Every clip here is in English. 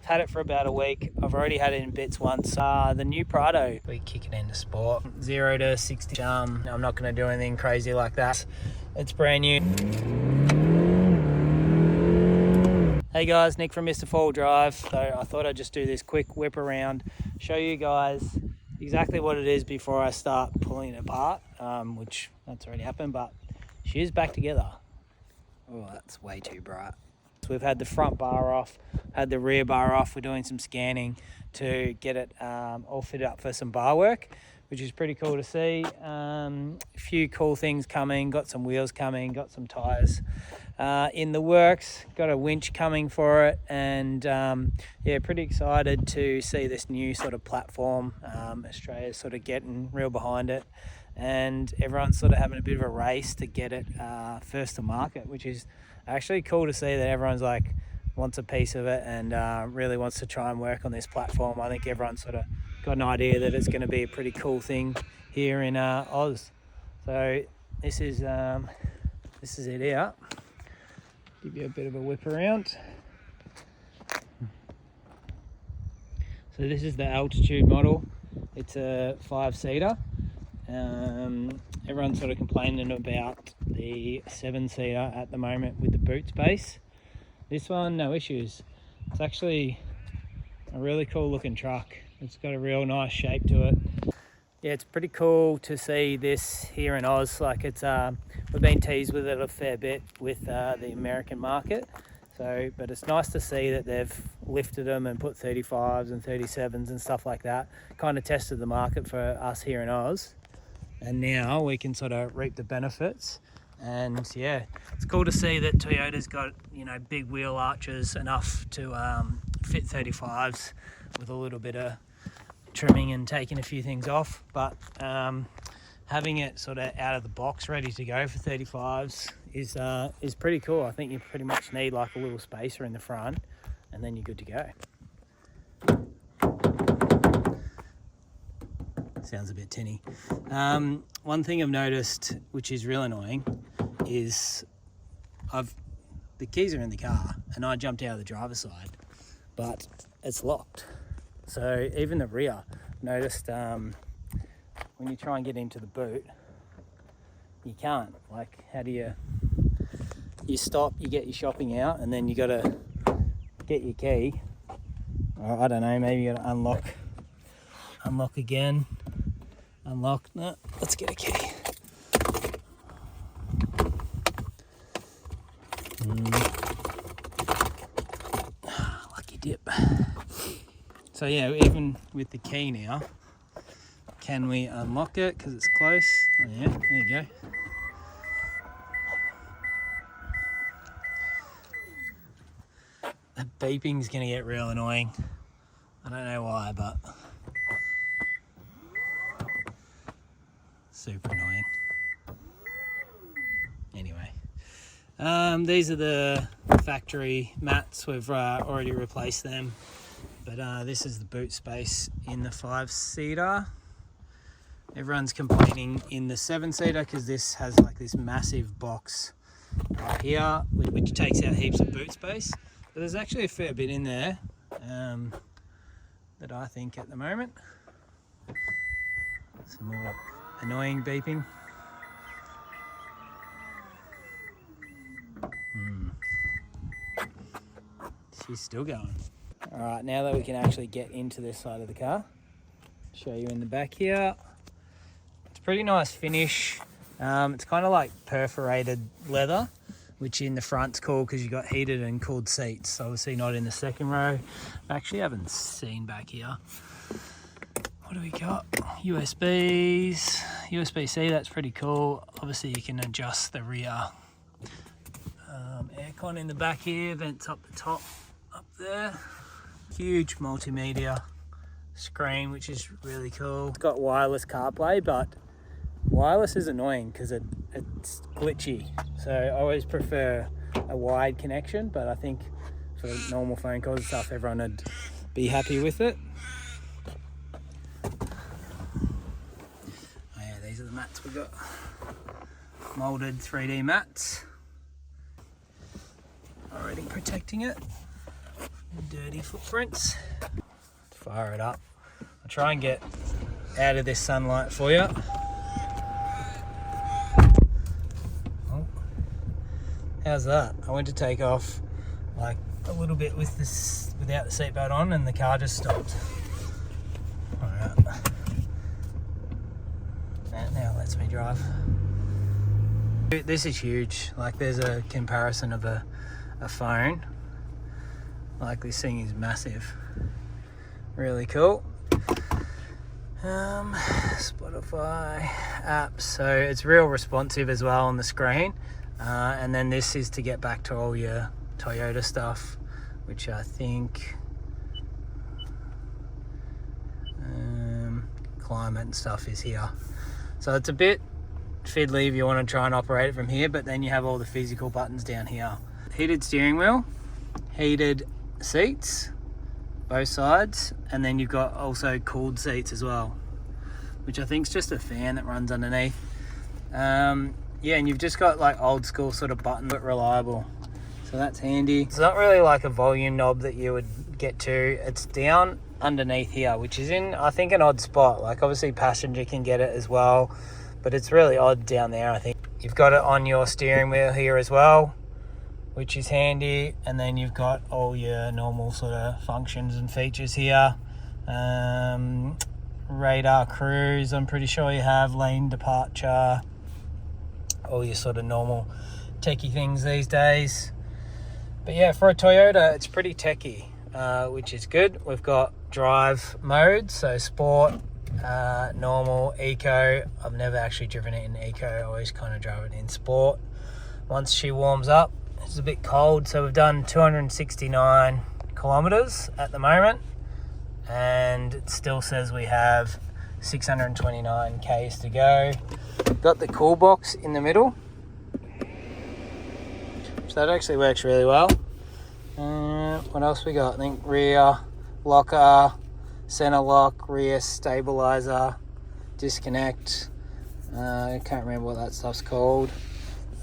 Had it for about a week. I've already had it in bits once. The new Prado. We kick it into sport. 0 to 60. I'm not going to do anything crazy like that. It's brand new. Hey guys, Nick from Mr. Four Wheel Drive. So I thought I'd just do this quick whip around, show you guys exactly what it is before I start pulling it apart, which that's already happened, but she is back together. Oh, that's way too bright. So we've had the front bar off, had the rear bar off. We're doing some scanning to get it all fitted up for some bar work, which is pretty cool to see. A few cool things coming, got some wheels coming, got some tyres in the works, got a winch coming for it, and yeah, pretty excited to see this new sort of platform. Australia's sort of getting real behind it, and everyone's sort of having a bit of a race to get it first to market, which is actually cool to see that everyone's like wants a piece of it and really wants to try and work on this platform. I think everyone's sort of got an idea that it's going to be a pretty cool thing here in Oz. So this is it here. Give you a bit of a whip around. So this is the altitude model. It's a 5-seater. Everyone's sort of complaining about the 7-seater at the moment with the boot space. This one, no issues. It's actually a really cool looking truck. It's got a real nice shape to it. Yeah, it's pretty cool to see this here in Oz. Like it's, we've been teased with it a fair bit with the American market. So, but it's nice to see that they've lifted them and put 35s and 37s and stuff like that. Kind of tested the market for us here in Oz. And now we can sort of reap the benefits. And yeah, it's cool to see that Toyota's got, you know, big wheel arches enough to fit 35s with a little bit of trimming and taking a few things off, but having it sort of out of the box ready to go for 35s is pretty cool. I think you pretty much need like a little spacer in the front and then you're good to go. Sounds a bit tinny. One thing I've noticed, which is real annoying, is the keys are in the car and I jumped out of the driver's side, but it's locked. So even the rear, noticed when you try and get into the boot, you can't. Like, how do you stop, you get your shopping out, and then you got to get your key. Or, I don't know, maybe you got to unlock again. Unlock, no, let's get a key. Lucky dip. So yeah, even with the key now, can we unlock it because it's close? Oh, yeah, there you go. The beeping's gonna get real annoying. I don't know why, but super annoying. Anyway, these are the factory mats. We've already replaced them. But this is the boot space in the 5-seater. Everyone's complaining in the 7-seater because this has like this massive box right here, which takes out heaps of boot space. But there's actually a fair bit in there that I think at the moment. Some more annoying beeping. She's still going. All right, now that we can actually get into this side of the car, show you in the back here. It's a pretty nice finish. It's kind of like perforated leather, which in the front's cool because you've got heated and cooled seats. Obviously not in the second row. I actually haven't seen back here. What do we got? USBs, USB-C, that's pretty cool. Obviously you can adjust the rear aircon in the back here, vents up the top, up there. Huge multimedia screen, which is really cool. It's got wireless CarPlay, but wireless is annoying because it's glitchy. So I always prefer a wide connection, but I think for normal phone calls and stuff, everyone would be happy with it. Oh yeah, these are the mats we got. Molded 3D mats. Already protecting it. dirty footprints. Fire it up. I'll try and get out of this sunlight for you. Oh, how's that? I went to take off like a little bit with this without the seatbelt on, and the car just stopped. All right. And now it lets me drive. This is huge. Like, there's a comparison of a phone. Like, this thing is massive. Really cool. Spotify apps, so it's real responsive as well on the screen, and then this is to get back to all your Toyota stuff, which I think climate and stuff is here. So it's a bit fiddly if you want to try and operate it from here, but then you have all the physical buttons down here. Heated steering wheel, heated seats, both sides, and then you've got also cooled seats as well, which I think is just a fan that runs underneath. Yeah, and you've just got like old school sort of button, but reliable, so that's handy. It's not really like a volume knob that you would get to. It's down underneath here, which is in, I think, an odd spot. Like, obviously passenger can get it as well, but it's really odd down there. I think you've got it on your steering wheel here as well, which is handy, and then you've got all your normal sort of functions and features here. Radar cruise, I'm pretty sure you have lane departure, all your sort of normal techie things these days. But yeah, for a Toyota, it's pretty techie, which is good. We've got drive mode, so sport, normal, eco. I've never actually driven it in eco, I always kind of drove it in sport. Once she warms up, it's a bit cold, so we've done 269 kilometers at the moment, and it still says we have 629 k's to go. Got the cool box in the middle, so that actually works really well. What else we got? I think rear locker, center lock, rear stabilizer, disconnect. I can't remember what that stuff's called.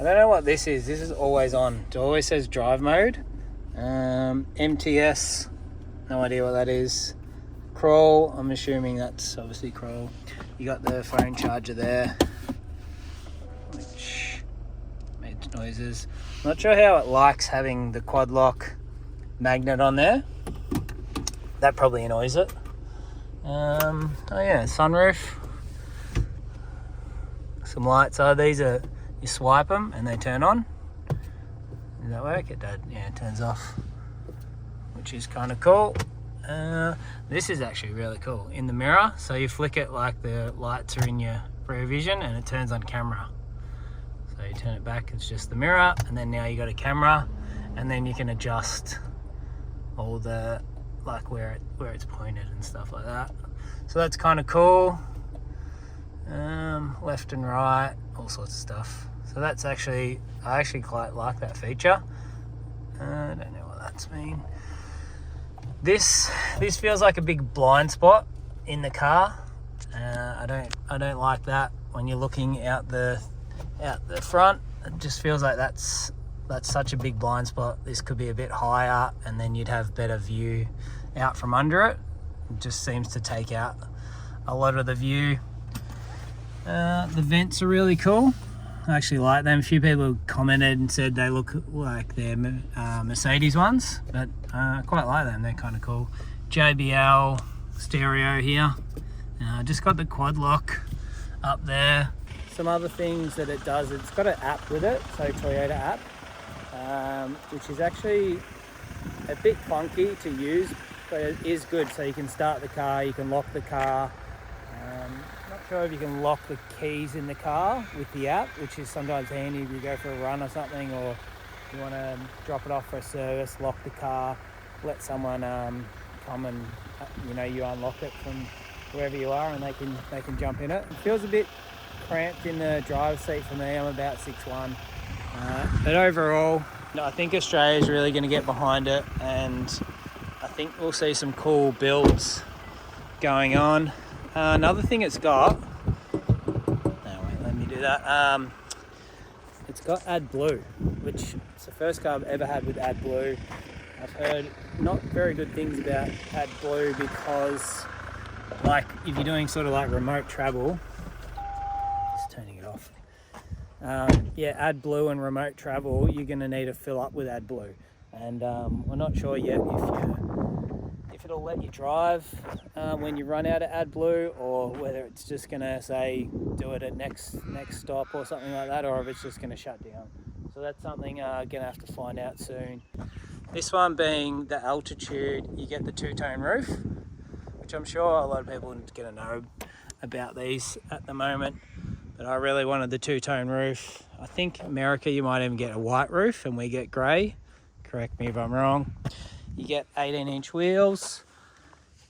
I don't know what this is. This is always on. It always says drive mode. MTS, no idea what that is. Crawl, I'm assuming that's obviously crawl. You got the phone charger there, which made noises. Not sure how it likes having the quad lock magnet on there. That probably annoys it. Oh yeah, sunroof. Some lights. These are, you swipe them and they turn on. Does that work? It does. Yeah, it turns off, which is kind of cool. This is actually really cool. In the mirror, so you flick it like the lights are in your rear vision, and it turns on camera. So you turn it back, it's just the mirror, and then now you got a camera, and then you can adjust all the, like where it's pointed and stuff like that. So that's kind of cool. Left and right, all sorts of stuff. So that's actually, I actually quite like that feature. I don't know what that's mean. This feels like a big blind spot in the car. I don't like that when you're looking out the front. It just feels like that's such a big blind spot. This could be a bit higher, and then you'd have better view out from under it. It just seems to take out a lot of the view. The vents are really cool. I actually like them. A few people commented and said they look like they're Mercedes ones, but I quite like them. They're kind of cool. JBL stereo here. Just got the quad lock up there. Some other things that it does, it's got an app with it, so Toyota app, which is actually a bit funky to use, but it is good. So you can start the car, you can lock the car. Not sure if you can lock the keys in the car with the app, which is sometimes handy if you go for a run or something, or you want to drop it off for a service, lock the car, let someone come and you unlock it from wherever you are, and they can jump in it. It feels a bit cramped in the driver's seat for me. I'm about 6'1", but overall I think Australia's really going to get behind it, and I think we'll see some cool builds going on. Another thing it's got, let me do that. It's got AdBlue, which it's the first car I've ever had with AdBlue. I've heard not very good things about AdBlue, because like if you're doing sort of like remote travel, just turning it off. Yeah, AdBlue and remote travel, you're going to need to fill up with AdBlue, and we're not sure yet if it'll let you drive when you run out of AdBlue, or whether it's just going to say do it at next stop or something like that, or if it's just going to shut down. So that's something I'm going to have to find out soon. This one being the altitude, you get the two-tone roof, which I'm sure a lot of people are going to know about these at the moment. But I really wanted the two-tone roof. I think America you might even get a white roof and we get grey. Correct me if I'm wrong. You get 18-inch wheels.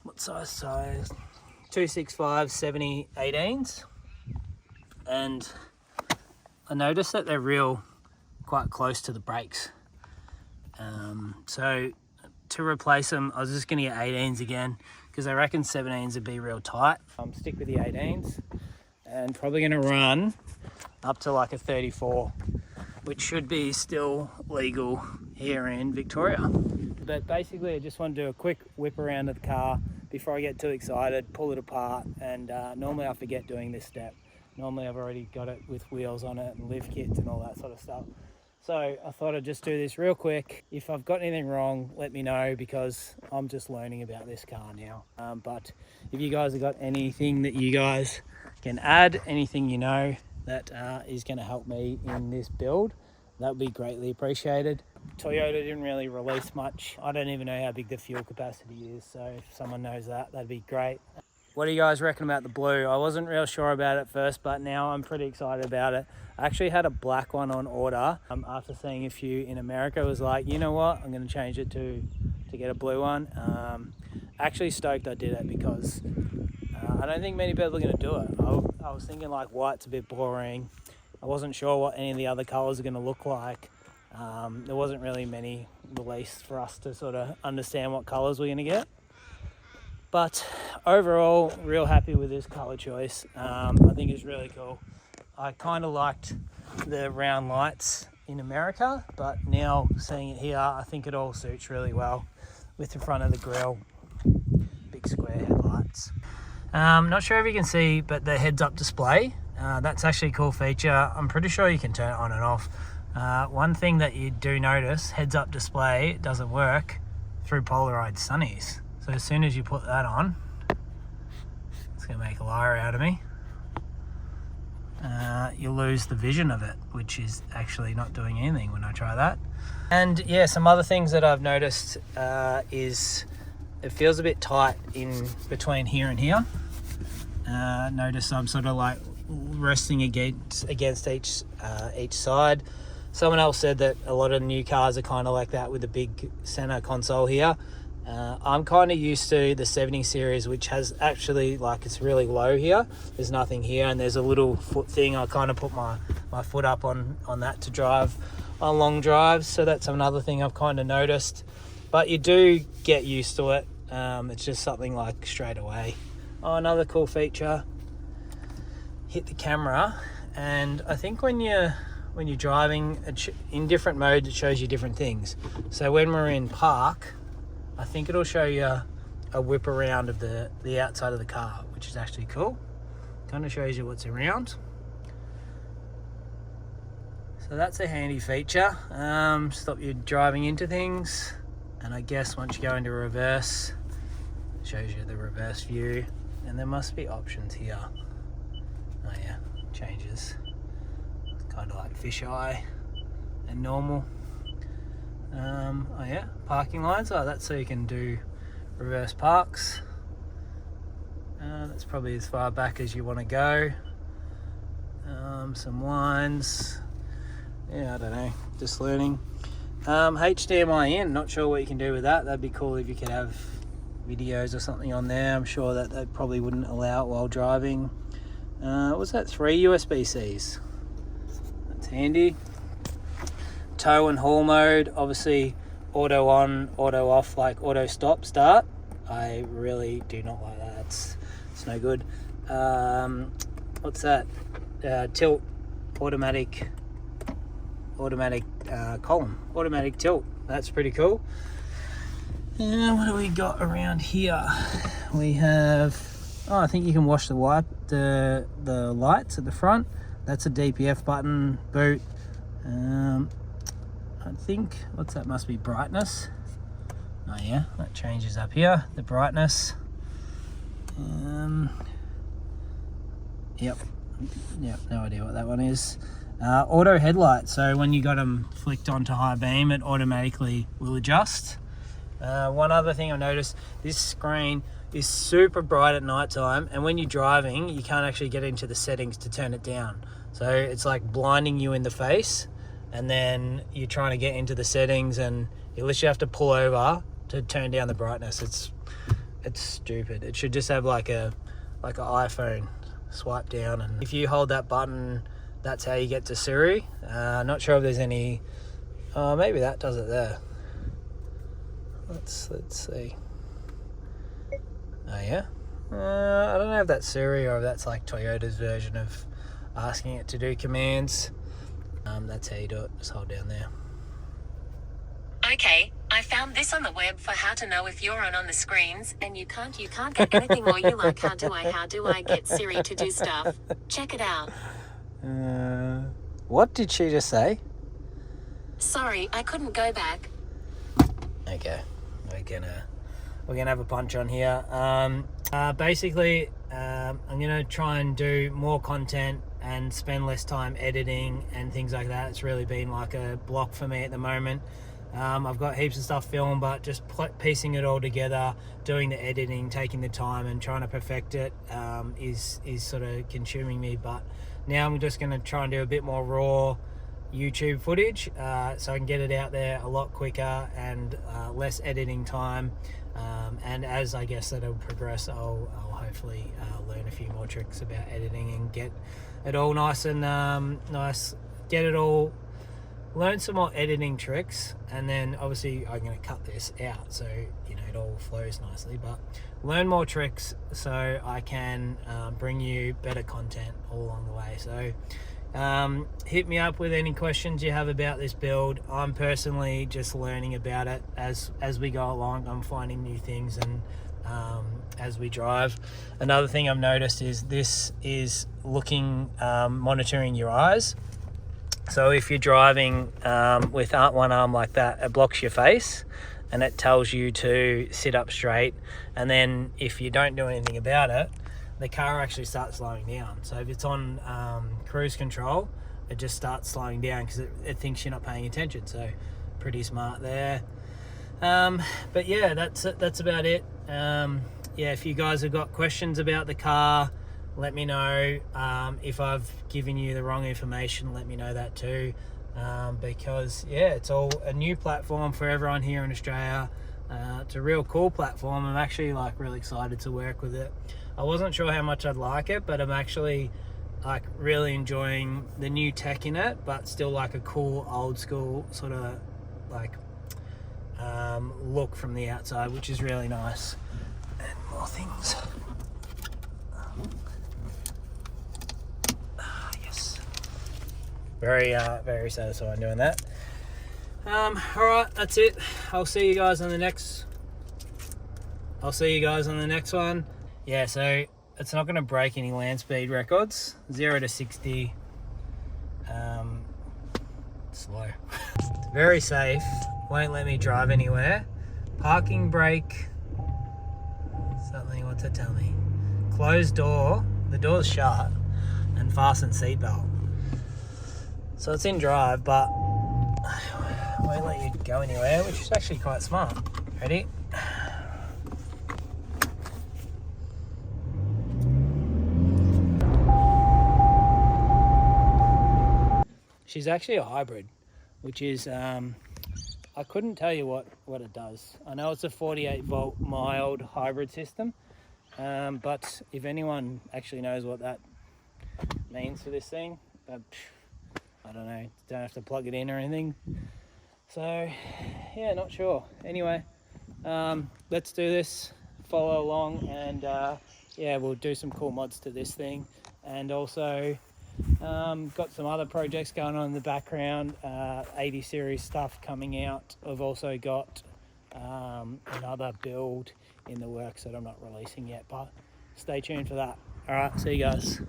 What size? 265 70 18s. And I noticed that they're quite close to the brakes. So to replace them, I was just going to get 18s again, because I reckon 17s would be real tight. Stick with the 18s. And probably going to run up to like a 34, which should be still legal here in Victoria. But basically I just want to do a quick whip around of the car before I get too excited, pull it apart, and normally I forget doing this step. Normally I've already got it with wheels on it and lift kits and all that sort of stuff. So I thought I'd just do this real quick. If I've got anything wrong, let me know, because I'm just learning about this car now. But if you guys have got anything that you guys can add, anything you know that is going to help me in this build, that would be greatly appreciated. Toyota didn't really release much. I don't even know how big the fuel capacity is, so if someone knows that, that'd be great. What do you guys reckon about the blue? I wasn't real sure about it first, but now I'm pretty excited about it. I actually had a black one on order after seeing a few in America. I was like, you know what, I'm going to change it to get a blue one. Actually stoked I did it, because I don't think many people are going to do it. I was thinking like white's a bit boring. I wasn't sure what any of the other colours are going to look like. There wasn't really many released for us to sort of understand what colours we're going to get. But overall, real happy with this colour choice. I think it's really cool. I kind of liked the round lights in America, but now seeing it here, I think it all suits really well with the front of the grille, big square headlights. Not sure if you can see, but the heads-up display, that's actually a cool feature. I'm pretty sure you can turn it on and off. One thing that you do notice, heads-up display doesn't work through polarized sunnies. So as soon as you put that on, it's going to make a liar out of me. You'll lose the vision of it, which is actually not doing anything when I try that. And yeah, some other things that I've noticed is it feels a bit tight in between here and here. Notice I'm sort of like resting against each side. Someone else said that a lot of new cars are kind of like that with the big center console here. I'm kind of used to the 70 series, which has actually, like, it's really low here. There's nothing here, and there's a little foot thing. I kind of put my foot up on that to drive on long drives. So that's another thing I've kind of noticed. But you do get used to it. It's just something like straight away. Oh, another cool feature. Hit the camera, and I think when you're driving in different modes, it shows you different things. So when we're in park, I think it'll show you a whip around of the outside of the car, which is actually cool. Kind of shows you what's around. So that's a handy feature. Stop you driving into things. And I guess once you go into reverse, it shows you the reverse view. And there must be options here. Oh yeah, changes. It's kind of like fisheye and normal. Oh yeah, parking lines. Oh, that's so you can do reverse parks. That's probably as far back as you want to go. Some lines. Yeah, I don't know, just learning. HDMI in, not sure what you can do with that. That'd be cool if you could have videos or something on there. I'm sure that they probably wouldn't allow it while driving. What's that, 3 USB-Cs? That's handy. Tow and haul mode, obviously auto on, auto off, like auto stop, start. I really do not like that. It's no good. What's that? Tilt, automatic column, automatic tilt. That's pretty cool. And what do we got around here? We have, oh, I think you can wash the lights at the front. That's a DPF button, boot. I think, what's that, must be brightness. Oh yeah, that changes up here, the brightness. Yep, no idea what that one is. Auto headlights, so when you got them flicked onto high beam, it automatically will adjust. One other thing I noticed, this screen is super bright at night time, and when you're driving, you can't actually get into the settings to turn it down. So it's like blinding you in the face, and then you're trying to get into the settings, and you literally have to pull over to turn down the brightness. It's stupid. It should just have like an iPhone swipe down, and if you hold that button, that's how you get to Siri. Not sure if there's any, maybe that does it there. Let's see. Oh yeah, I don't know if that's Siri or if that's like Toyota's version of asking it to do commands. That's how you do it, just hold down there. Okay, I found this on the web for how to know if you're on the screens, and you can't get anything more you like. How do I get Siri to do stuff? Check it out. What did she just say? Sorry, I couldn't go back. Okay, we're gonna have a punch on here. Basically, I'm gonna try and do more content and spend less time editing and things like that. It's really been like a block for me at the moment. I've got heaps of stuff filmed, but just piecing it all together, doing the editing, taking the time and trying to perfect it is sort of consuming me. But now I'm just going to try and do a bit more raw YouTube footage so I can get it out there a lot quicker and less editing time. And as I guess that'll progress, I'll hopefully learn a few more tricks about editing and get it all nice and learn some more editing tricks. And then obviously I'm going to cut this out so it all flows nicely, but learn more tricks so I can bring you better content all along the way. So hit me up with any questions you have about this build. I'm personally just learning about it as we go along. I'm finding new things, and as we drive. Another thing I've noticed is this is monitoring your eyes. So if you're driving with one arm like that, it blocks your face and it tells you to sit up straight. And then if you don't do anything about it, the car actually starts slowing down. So if it's on cruise control, it just starts slowing down because it thinks you're not paying attention. So pretty smart there. But yeah, that's about it. Yeah, if you guys have got questions about the car, let me know. If I've given you the wrong information, let me know that too. Because yeah, it's all a new platform for everyone here in Australia. It's a real cool platform. I'm actually really excited to work with it. I wasn't sure how much I'd like it, but I'm actually really enjoying the new tech in it, but still a cool old school sort of look from the outside, which is really nice. And more things. Yes. Very satisfying doing that. All right, that's it. I'll see you guys on the next one. Yeah, so it's not going to break any land speed records. 0 to 60, slow. It's very safe. Won't let me drive anywhere. Parking brake. Something. What's it tell me? Closed door. The door's shut. And fasten seatbelt. So it's in drive, but won't let you go anywhere, which is actually quite smart. Ready? She's actually a hybrid, which is, I couldn't tell you what it does. I know it's a 48 volt mild hybrid system, but if anyone actually knows what that means for this thing, I don't know, don't have to plug it in or anything. So yeah, not sure. Anyway, let's do this, follow along, and yeah, we'll do some cool mods to this thing. And also got some other projects going on in the background, 80 series stuff coming out. I've also got another build in the works that I'm not releasing yet, but stay tuned for that. All right, see you guys.